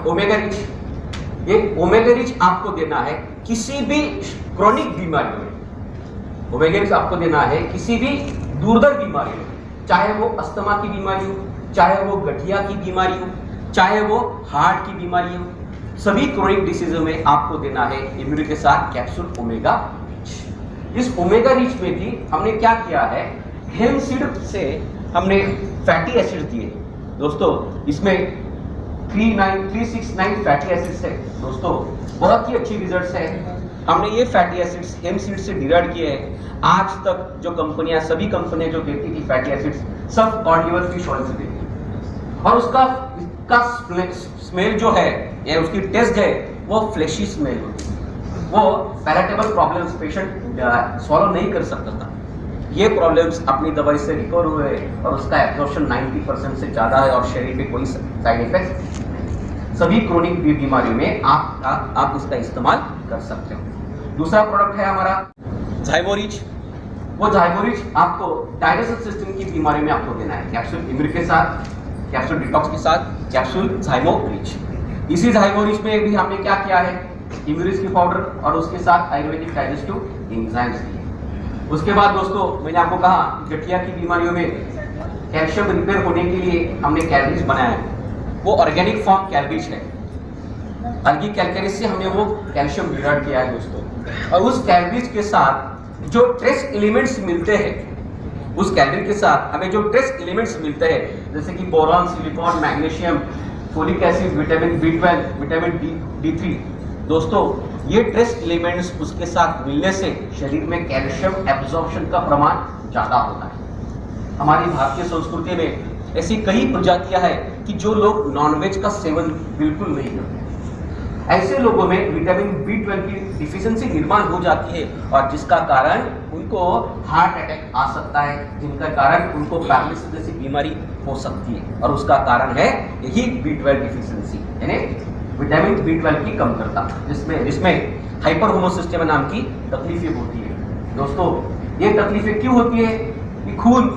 Omega rich, ये omega rich आपको देना है किसी भी क्रोनिक बीमारी में। ओमेगा रिच आपको देना है किसी भी दुर्धर बीमारी में, चाहे वो अस्थमा की बीमारी हो, चाहे वो गठिया की बीमारी हो, चाहे वो हार्ट की बीमारी हो, सभी क्रोनिक डिसीजों में आपको देना है इम्यूनिटी के साथ कैप्सूल ओमेगा रिच। इस ओमेगा रिच में भी हमने क्या किया है, हेम्प सीड से हमने फैटी एसिड दिए दोस्तों। इसमें 369 फैटी एसिड्स है दोस्तों, बहुत ही अच्छी रिजल्ट्स है। हमने ये फैटी एसिड्स हेम्प सीड से डिराइव किए हैं। आज तक जो कंपनियां, सभी कंपनियां जो देती थी फैटी एसिड्स, सब कॉड लिवर फिश ऑयल से देती है, और उसका स्मेल जो है या उसकी टेस्ट है वो फ्लेशी स्मेल होती है, वो पैलेटेबल प्रॉब्लम्स पेशेंट सॉल्व नहीं कर सकता था। ये प्रॉब्लम्स अपनी दवाई से रिकवर हुए और उसका एब्जॉर्प्शन 90% से ज़्यादा है और शरीर में कोई साइड इफेक्ट। सभी क्रोनिक बीमारियों में आप इसका इस्तेमाल कर सकते हो। दूसरा प्रोडक्ट है हमारा ज़ाइमोरिच। वो ज़ाइमोरिच आपको डाइजेस्टिव सिस्टम की बीमारी में आपको देना है, कैप्सूल इम्यूनिटी के साथ, कैप्सूल डिटॉक्स के साथ, कैप्सूल ज़ाइमोरिच। इसी ज़ाइमोरिच में भी हमने क्या किया है, इम्यूनिस की पाउडर और उसके साथ आयुर्वेदिक डाइजेस्टिव एंजाइम्स दिए। उसके बाद दोस्तों मैंने आपको कहा गठिया की बीमारियों में कैल्शियम रिपेयर होने के लिए हमने कैलरीज बनाया है, वो ऑर्गेनिक फॉर्म कैलरीज है। हल्की कैलरीज से हमने वो कैल्शियम डिराइव किया है दोस्तों, और उस कैलरीज के साथ जो ट्रेस एलिमेंट्स मिलते हैं, उस कैलरी के साथ हमें जो ट्रेस एलिमेंट्स मिलते हैं जैसे कि boron, silicon, magnesium, folic acid, vitamin B12, vitamin D3 दोस्तों, ये ट्रेस एलिमेंट्स उसके साथ मिलने से शरीर में कैल्शियम एब्जॉर्प्शन का प्रमाण ज्यादा होता है। हमारी भारतीय संस्कृति में ऐसी कई प्रजातियां हैं कि जो लोग नॉनवेज का सेवन बिल्कुल नहीं करते, ऐसे लोगों में विटामिन B12 की डिफिशियंसी निर्माण हो जाती है और जिसका कारण उनको हार्ट अटैक आ सकता है, जिनका कारण उनको पैरालिसिस जैसी बीमारी हो सकती है, और उसका कारण है यही B12 डिफिशियंसी, यानी विटामिन B12 की कमतरता, जिसमें हाइपर होमोसिस्टेमिया नाम की तकलीफें होती है। दोस्तों ये तकलीफें क्यों होती है कि खून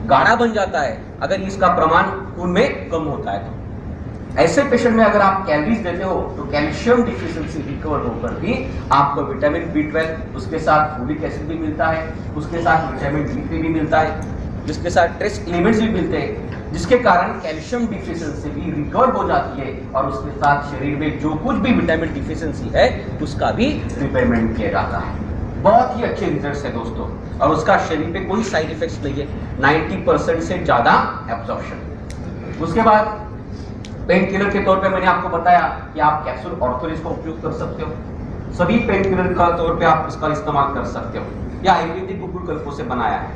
गाढ़ा बन जाता है अगर इसका प्रमाण खून में कम होता है। तो ऐसे पेशेंट में अगर आप कैलरीज देते हो तो कैल्शियम डिफिशियंसी रिकवर होकर भी आपको विटामिन B12, उसके साथ फोलिक एसिड भी मिलता है, उसके साथ विटामिन D3 भी मिलता है, जिसके साथ ट्रेस एलिमेंट्स भी मिलते हैं, जिसके कारण कैल्शियम डिफिशियंसी भी रिकवर हो जाती है और उसके साथ शरीर में जो कुछ भी विटामिन डिफिशियंसी है उसका भी रिपेयरमेंट किया जाता है। बहुत ही अच्छे रिजल्ट्स है दोस्तों, और उसका शरीर पे कोई साइड इफेक्ट्स नहीं है, 90% से ज्यादा एब्जॉर्प्शन। उसके बाद पेन किलर के तौर पे मैंने आपको बताया कि आप कैप्सूल ऑर्थोरिज का उपयोग कर सकते हो, सभी पेन किलर का तौर पे आप इसका इस्तेमाल कर सकते हो। यह आयुर्वेदिक गुगुल कल्पों से बनाया है,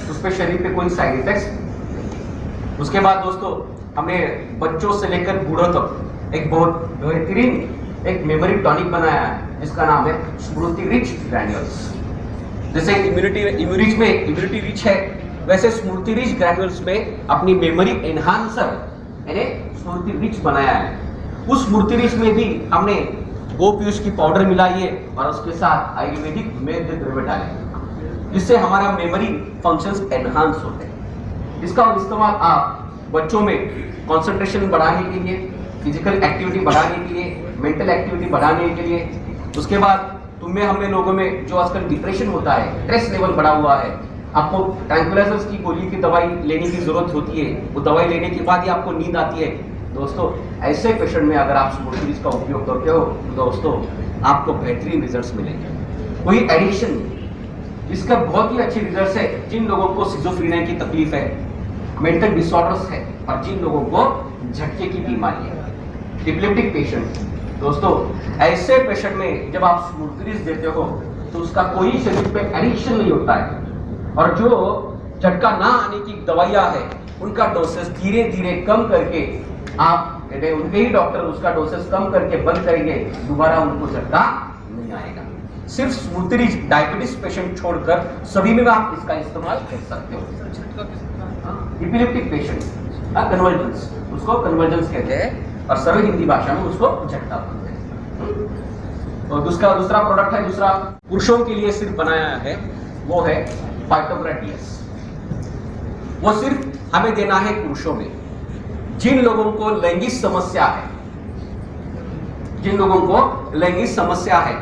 उस पर शरीर पे कोई साइड इफेक्ट्स। उसके बाद दोस्तों हमने बच्चों से लेकर बूढ़ों तक एक बहुत बेहतरीन एक मेमोरी टॉनिक बनाया है जिसका नाम है स्मृति रिच ग्रैन्यूल्स। जैसे इम्यूनिटी रिच है, वैसे स्मृति रिच ग्रैन्यूल्स में अपनी मेमोरी एनहांसर यानी स्मृति रिच बनाया है। उस स्मृति रिच में भी हमने गोपीयूष की पाउडर मिलाई है और उसके साथ आयुर्वेदिक मेद द्रव्य डाले, जिससे हमारा मेमोरी फंक्शंस एनहांस होते हैं। इसका इस्तेमाल आप बच्चों में कंसंट्रेशन बढ़ाने के लिए, फिजिकल एक्टिविटी बढ़ाने के लिए, मेंटल एक्टिविटी बढ़ाने के लिए, उसके बाद हमें लोगों में जो आजकल डिप्रेशन होता है, स्ट्रेस लेवल बढ़ा हुआ है, आपको ट्रैंक्विलाइजर्स की गोली की दवाई लेने की जरूरत होती है, वो दवाई लेने के बाद ही आपको नींद आती है। दोस्तों ऐसे पेशेंट में अगर आप स्मृति का उपयोग करते हो तो दोस्तों आपको बेहतरीन रिजल्ट्स मिलेंगे। कोई एडिक्शन नहीं, इसका बहुत ही अच्छे रिजल्ट्स है जिन लोगों को सिजोफ्रेनिया की तकलीफ है, मेंटल डिसऑर्डर्स है, और जिन लोगों को झटके की बीमारी है, एपिलेप्टिक पेशेंट। दोस्तों ऐसे पेशेंट में जब आप स्मृति देते हो तो उसका कोई शरीर पे एडिक्शन नहीं होता है, और जो झटका ना आने की दवाइयां है उनका डोसेस धीरे धीरे कम करके आप उनके ही डॉक्टर उसका डोसेस कम करके बंद करेंगे, दोबारा उनको झटका नहीं आएगा। सिर्फ स्मृति रिच डायबिटीज पेशेंट छोड़कर सभी में आप इसका इस्तेमाल कर सकते हो। एपिलेप्टिक पेशेंट कन्वर्जेंस, उसको कन्वर्जेंस कहते हैं और सरल हिंदी भाषा में उसको झटका बोलते हैं। और दूसरा प्रोडक्ट है, दूसरा पुरुषों के लिए सिर्फ बनाया है, वो है फाइटोग्राटियस। वो सिर्फ हमें देना है पुरुषों में, जिन लोगों को लैंगिक समस्या है, जिन लोगों को लैंगिक समस्या है,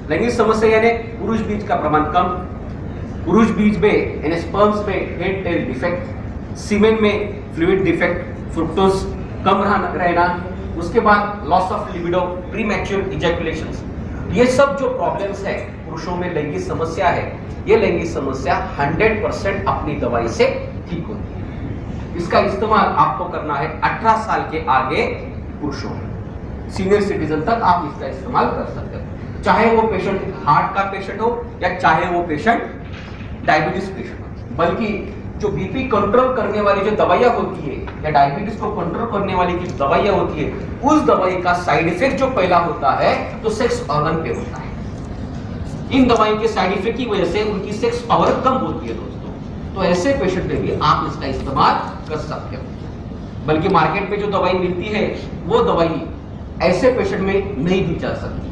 लैंगिक समस्या यानी पुरुष बीज का प्रमाण कम, पुरुष बीज में यानी स्पर्म्स में हेड टेल डिफेक्ट, सीमेन में फ्लूइड डिफेक्ट, फ्रुक्टोज कम रहना, उसके बाद लॉस ऑफ लिबिडो, प्रीमैच्योर इजैकुलेशंस, ये सब जो प्रॉब्लम्स है पुरुषों में लैंगिक समस्या है, ये लैंगिक समस्या 100% अपनी दवाई से ठीक होती है। इसका इस्तेमाल आपको करना है 18 साल के आगे पुरुषों में, सीनियर सिटीजन तक आप इसका इस्तेमाल कर सकते हो, चाहे वो पेशेंट हार्ट का पेशेंट हो या चाहे वो पेशेंट डायबिटीज पेशेंट हो। बल्कि जो बीपी कंट्रोल करने वाली जो दवाइयां होती है या डायबिटीज को कंट्रोल करने वाली की दवाइयां होती है, उस दवाई का साइड इफेक्ट जो पहला होता है तो सेक्स ऑर्गन पे होता है। इन दवाइयों के साइड इफेक्ट की वजह से उनकी सेक्स पावर कम होती है दोस्तों। तो ऐसे पेशेंट में भी आप इसका इस्तेमाल कर सकते हो। बल्कि मार्केट में जो दवाई मिलती है वो दवाई ऐसे पेशेंट में नहीं दी जा सकती,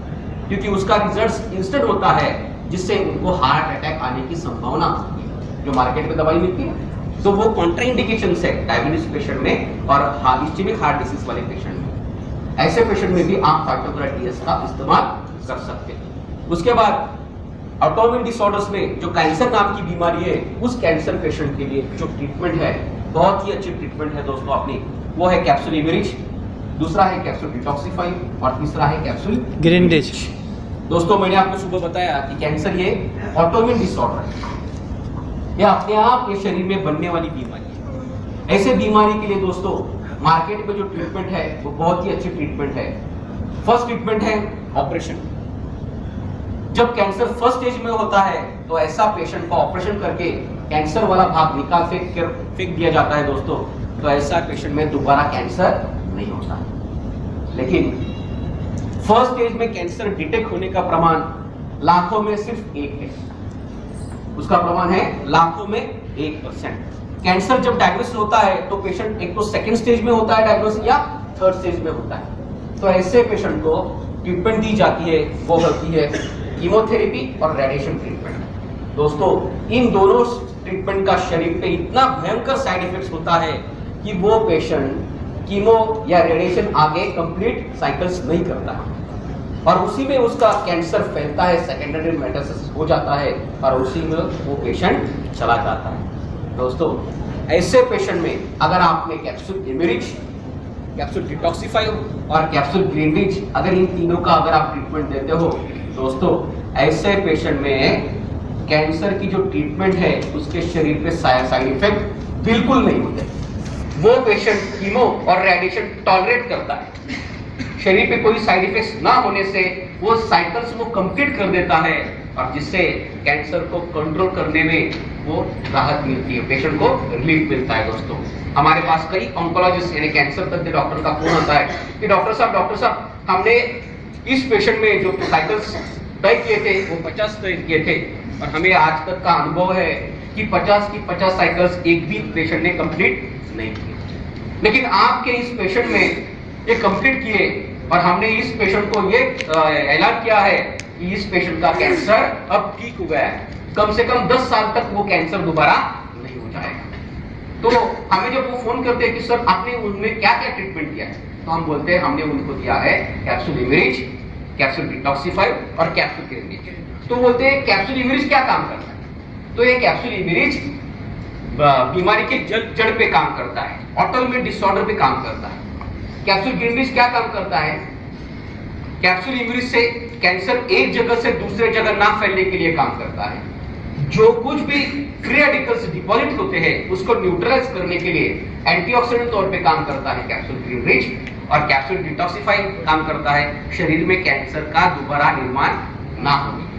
क्योंकि उसका रिजल्ट इंस्टेंट होता है जिससे उनको हार्ट अटैक आने की संभावना होती है। जो मार्केट में दवाई मिलती है तो वो कॉन्ट्राइंडिकेशन है डायबिटीज पेशेंट में और इस्केमिक हार्ट डिसीज वाले पेशेंट में। ऐसे पेशेंट में भी आप फाइटोग्रा टीएस का इस्तेमाल कर सकते हैं। उसके बाद ऑटोइम्यून डिसऑर्डर्स में जो कैंसर नाम की बीमारी है, उस कैंसर पेशेंट के लिए जो ट्रीटमेंट है, बहुत ही अच्छी ट्रीटमेंट है दोस्तों अपनी, वो है कैप्सूल इमेरिज, दूसरा है कैप्सूल डिटॉक्सिफाई और तीसरा है कैप्सूल ग्रिंडेज। दोस्तों मैंने आपको सुबह बताया कि कैंसर ये ऑटोइम्यून डिसऑर्डर है, ये अपने आप ये शरीर में बनने वाली बीमारी है। ऐसे बीमारी के लिए दोस्तों मार्केट में जो ट्रीटमेंट है वो बहुत ही अच्छी ट्रीटमेंट है। फर्स्ट ट्रीटमेंट है ऑपरेशन। जब कैंसर फर्स्ट स्टेज में होता है तो ऐसा पेशेंट को ऑपरेशन करके कैंसर वाला भाग निकाल फेंक दिया जाता है दोस्तों। तो ऐसा पेशेंट में दोबारा कैंसर नहीं होता। लेकिन फर्स्ट स्टेज में कैंसर डिटेक्ट होने का प्रमाण लाखों में सिर्फ 1 है, उसका प्रमाण है लाखों में 1%। कैंसर जब डायग्नोसिस होता है तो पेशेंट एक तो सेकंड स्टेज में होता है डायग्नोसिस या थर्ड स्टेज में होता है। तो ऐसे पेशेंट को ट्रीटमेंट दी जाती है, वो होती है कीमोथेरेपी और रेडिएशन ट्रीटमेंट। दोस्तों इन दोनों ट्रीटमेंट का शरीर पे इतना भयंकर साइड इफेक्ट्स होता है कि वो पेशेंट कीमो या रेडिएशन आगे कंप्लीट साइकिल्स नहीं करता और उसी में उसका कैंसर फैलता है, सेकेंडरी मेटास्टेसिस हो जाता है और उसी में वो पेशेंट चला जाता है। दोस्तों ऐसे पेशेंट में अगर आपने कैप्सूल इमेरिज, कैप्सूल डिटॉक्सिफाई और कैप्सूल ग्रिंडेज, अगर इन तीनों का अगर आप ट्रीटमेंट देते हो दोस्तों, ऐसे पेशेंट में कैंसर की जो ट्रीटमेंट है उसके शरीर पे साइड इफेक्ट बिल्कुल नहीं होते। वो पेशेंट कीमो और रेडिएशन टॉलरेट करता है, शरीर पे कोई साइड इफेक्ट्स ना होने से वो साइकिल्स वो कंप्लीट कर देता है और जिससे कैंसर को कंट्रोल करने में वो राहत मिलती है, पेशेंट को रिलीफ मिलता है। दोस्तों हमारे पास कई ऑन्कोलॉजिस्ट यानी कैंसर तज्ञ डॉक्टर का फोन आता है कि डॉक्टर साहब हमने इस पेशेंट में जो साइकिल्स तय किए थे वो 50 तय किए थे और हमें आज तक का अनुभव है कि 50 की 50 साइकिल्स एक भी पेशेंट ने कंप्लीट नहीं किए। लेकिन आपके इस पेशेंट में ये कंप्लीट किए और हमने इस पेशेंट को ये ऐलान किया है कि इस पेशेंट का कैंसर अब ठीक हो गया है, कम से कम 10 साल तक वो कैंसर दोबारा नहीं हो जाएगा। तो हमें जब वो फोन करते हैं कि सर आपने उनमें क्या क्या ट्रीटमेंट किया है, तो हम बोलते हैं हमने उनको दिया है कैप्सूल इमेरिज, कैप्सूल डिटॉक्सिफाई और कैप्सूल ग्रिंडेज। तो बोलते हैं कैप्सूल इमेरिज क्या काम करता है, तो ये कैप्सूल इमेरिज बीमारी के जड़ पे काम करता है, ऑटोइम्यून डिसऑर्डर पे काम करता है। कैप्सूल ग्रिंडेज क्या काम करता है, कैप्सूल इमेरिज से कैंसर एक जगह से दूसरे जगह ना फैलने के लिए काम करता है। जो कुछ भी फ्री रेडिकल्स डिपॉजिट होते हैं उसको न्यूट्रलाइज करने के लिए एंटीऑक्सीडेंट तौर पे काम करता है कैप्सूल ग्रिंडेज और कैप्सूल डिटॉक्सिफाई काम करता है शरीर में कैंसर का दोबारा निर्माण ना होने।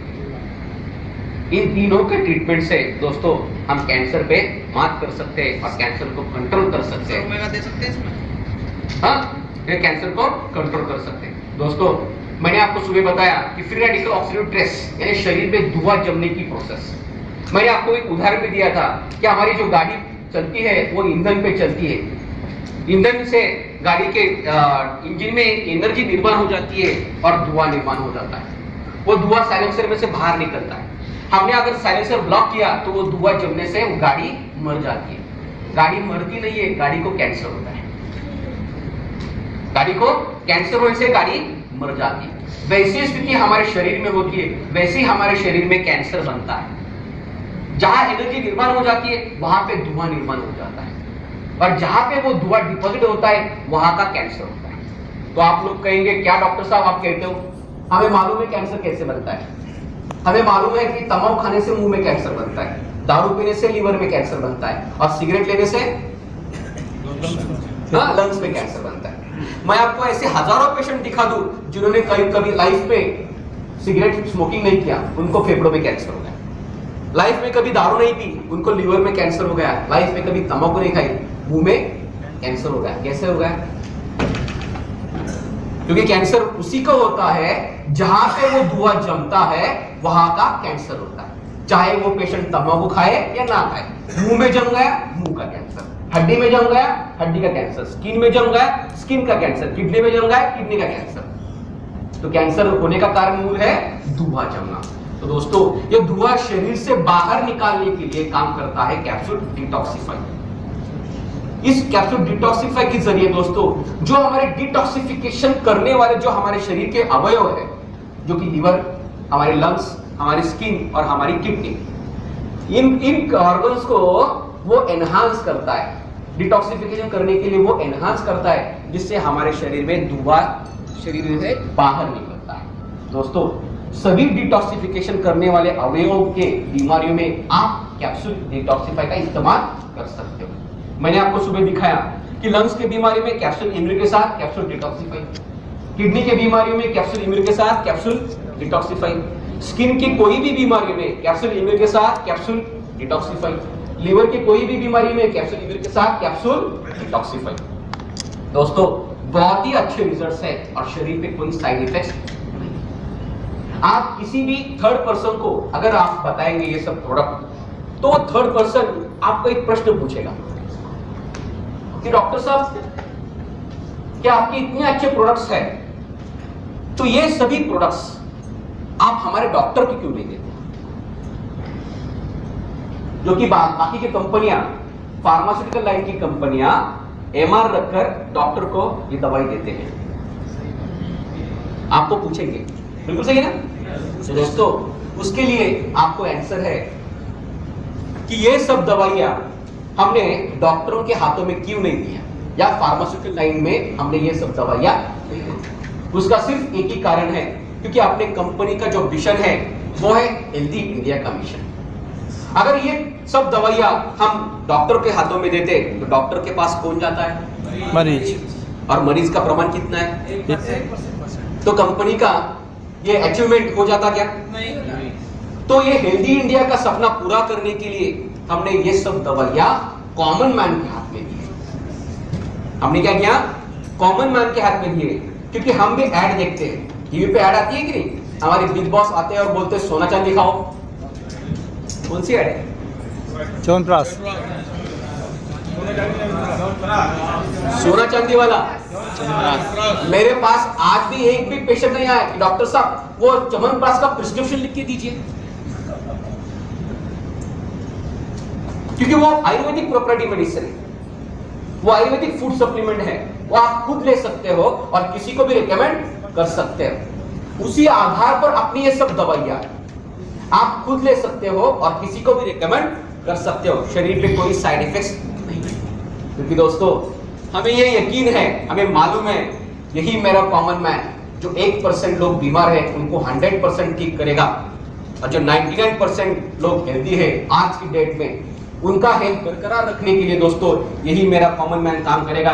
इन तीनों के ट्रीटमेंट से दोस्तों हम कैंसर पे मात कर सकते हैं और कैंसर को कंट्रोल कर सकते हैं। ओमेगा दे सकते हैं इसमें, हाँ, ये कैंसर को कंट्रोल कर सकते हैं। दोस्तों मैंने आपको सुबह बताया कि फ्री रेडिकल ऑक्सीडेटिव स्ट्रेस यानी शरीर में धुआं जमने की प्रोसेस, मैंने आपको एक उदाहरण भी दिया था कि हमारी जो गाड़ी चलती है वो ईंधन पे चलती है, ईंधन से गाड़ी के इंजन में एनर्जी निर्माण हो जाती है और धुआं निर्माण हो जाता है। वो धुआं साइलेंसर में से बाहर निकलता है। हमने अगर साइलेंसर ब्लॉक किया तो वो धुआं जमने से वो गाड़ी मर जाती है। गाड़ी मरती नहीं है, गाड़ी को कैंसर होता है। गाड़ी को कैंसर होने से गाड़ी मर जाती है। वैसी स्थिति हमारे शरीर में होती है, वैसे ही हमारे शरीर में कैंसर बनता है। जहां एनर्जी निर्माण हो जाती है वहां पे धुआं निर्माण हो जाता है, और जहां पे वो धुआं डिपॉजिट होता है वहां का कैंसर होता है। तो आप लोग कहेंगे क्या डॉक्टर साहब आप कहते हो, हमें मालूम है कैंसर कैसे बनता है, हमें मालूम है कि तंबाकू खाने से मुंह में कैंसर बनता है, दारू पीने से लीवर में कैंसर बनता है, और सिगरेट लेने से लंग्स में कैंसर बनता है। मैं आपको ऐसे हजारों पेशेंट दिखा दूं जिन्होंने कभी लाइफ पे सिगरेट स्मोकिंग नहीं किया, उनको फेफड़ों में कैंसर हो गया। लाइफ में कभी दारू नहीं पी, उनको लीवर में कैंसर हो गया। लाइफ में कभी तंबाकू नहीं खाई, मुंह में कैंसर हो गया। कैसे हो गया? क्योंकि कैंसर उसी को होता है जहां पे वो धुआं जमता है वहां का कैंसर होता है। चाहे वो पेशेंट तंबाकू खाए या ना खाए, मुंह में जम गया मुंह का कैंसर, हड्डी में जम गया हड्डी का कैंसर, स्किन में जम गया स्किन का कैंसर, किडनी में जम गया किडनी का कैंसर। तो कैंसर होने का कारण मूल है धुआं जमना। तो दोस्तों ये धुआं शरीर से बाहर निकालने के लिए काम करता है कैप्सूल डिटॉक्सिफाई। इस कैप्सूल डिटॉक्सिफाई के जरिए दोस्तों जो हमारे डिटॉक्सिफिकेशन करने वाले जो हमारे शरीर के अवयव है, जो कि लीवर, हमारे लंग्स, हमारी स्किन और हमारी किडनी, इन ऑर्गन्स को वो एनहांस करता है। डिटॉक्सिफिकेशन करने के लिए वो एनहांस करता है, जिससे हमारे शरीर में धुआं शरीर से बाहर निकलता है। दोस्तों सभी डिटॉक्सिफिकेशन करने वाले अवयवों के बीमारियों में आप कैप्सूल डिटॉक्सिफाई का इस्तेमाल कर सकते हो। मैंने आपको सुबह दिखाया कि लंग्स के बीमारी में कैप्सूल इम्यूर के साथ कैप्सूल डिटॉक्सिफाई, किडनी के बीमारियों में कैप्सूल इम्यूर के साथ कैप्सूल डिटॉक्सिफाई, स्किन की कोई भी बीमारी में कैप्सूल इम्यूर के साथ कैप्सूल डिटॉक्सिफाई, लिवर की कोई भी बीमारी में कैप्सूल इम्यूर के साथ कैप्सूल डिटॉक्सिफाई। दोस्तों बहुत ही अच्छे रिजल्ट्स है और शरीर पे कोई साइड इफेक्ट्स नहीं। आप किसी भी थर्ड पर्सन को अगर आप बताएंगे ये सब प्रोडक्ट, तो वो थर्ड पर्सन आपको एक प्रश्न पूछेगा कि डॉक्टर साहब क्या आपके इतने अच्छे प्रोडक्ट्स हैं, तो ये सभी प्रोडक्ट्स आप हमारे डॉक्टर को क्यों नहीं देते? जो कि बाकी की कंपनियां, फार्मास्यूटिकल लाइन की कंपनियां एमआर रखकर डॉक्टर को ये दवाई देते हैं। आपको पूछेंगे, बिल्कुल सही है ना? तो दोस्तों उसके लिए आपको आंसर है कि ये सब दवाइयां हमने डॉक्टरों के हाथों में क्यों नहीं दी है, या फार्मास्यूटिकल लाइन में हमने ये सब दवाइयां नहीं दी। उसका सिर्फ एक ही कारण है, क्योंकि अपने कंपनी का जो विजन है वो है हेल्दी इंडिया का मिशन। अगर ये सब दवाइयां हम डॉक्टर के हाथों में देते तो डॉक्टर के पास कौन जाता है? मरीज। और मरीज का प्रमाण कितना है? तो कंपनी का ये अचीवमेंट हो जाता क्या? नहीं। तो ये हेल्दी इंडिया का सपना पूरा करने के लिए हमने ये सब दवाइयां कॉमन मैन के हाथ में दी। हमने क्या किया? कॉमन मैन के हाथ में दिए, क्योंकि हम भी ऐड देखते हैं, टीवी पे ऐड आती है कि नहीं? हमारे बिग बॉस आते हैं और बोलते हैं सोना चांदी खाओ। कौन सी ऐड है? च्यवनप्राश। सोना चांदी वाला। मेरे पास आज भी एक भी पेशेंट नहीं आया कि डॉक्टर साहब वो च्यवनप्राश का प्रिस्क्रिप्शन लिख के दीजिए, क्योंकि वो आयुर्वेदिक प्रॉपर्टी मेडिसिन है, वो आयुर्वेदिक फूड सप्लीमेंट है, वो आप खुद ले सकते हो और किसी को भी रिकमेंड कर सकते हो। उसी आधार पर अपनी ये सब दवाइयां आप खुद ले सकते हो और किसी को भी रिकमेंड कर सकते हो। शरीर पे कोई साइड इफेक्ट्स नहीं है, क्योंकि दोस्तों हमें ये यकीन है, हमें मालूम है, यही मेरा कॉमन मैन जो 1% लोग बीमार है उनको 100% ठीक करेगा, और जो 99% लोग हेल्दी है आज की डेट में, उनका हेल्थ बरकरार रखने के लिए दोस्तों यही मेरा कॉमन मैन काम करेगा।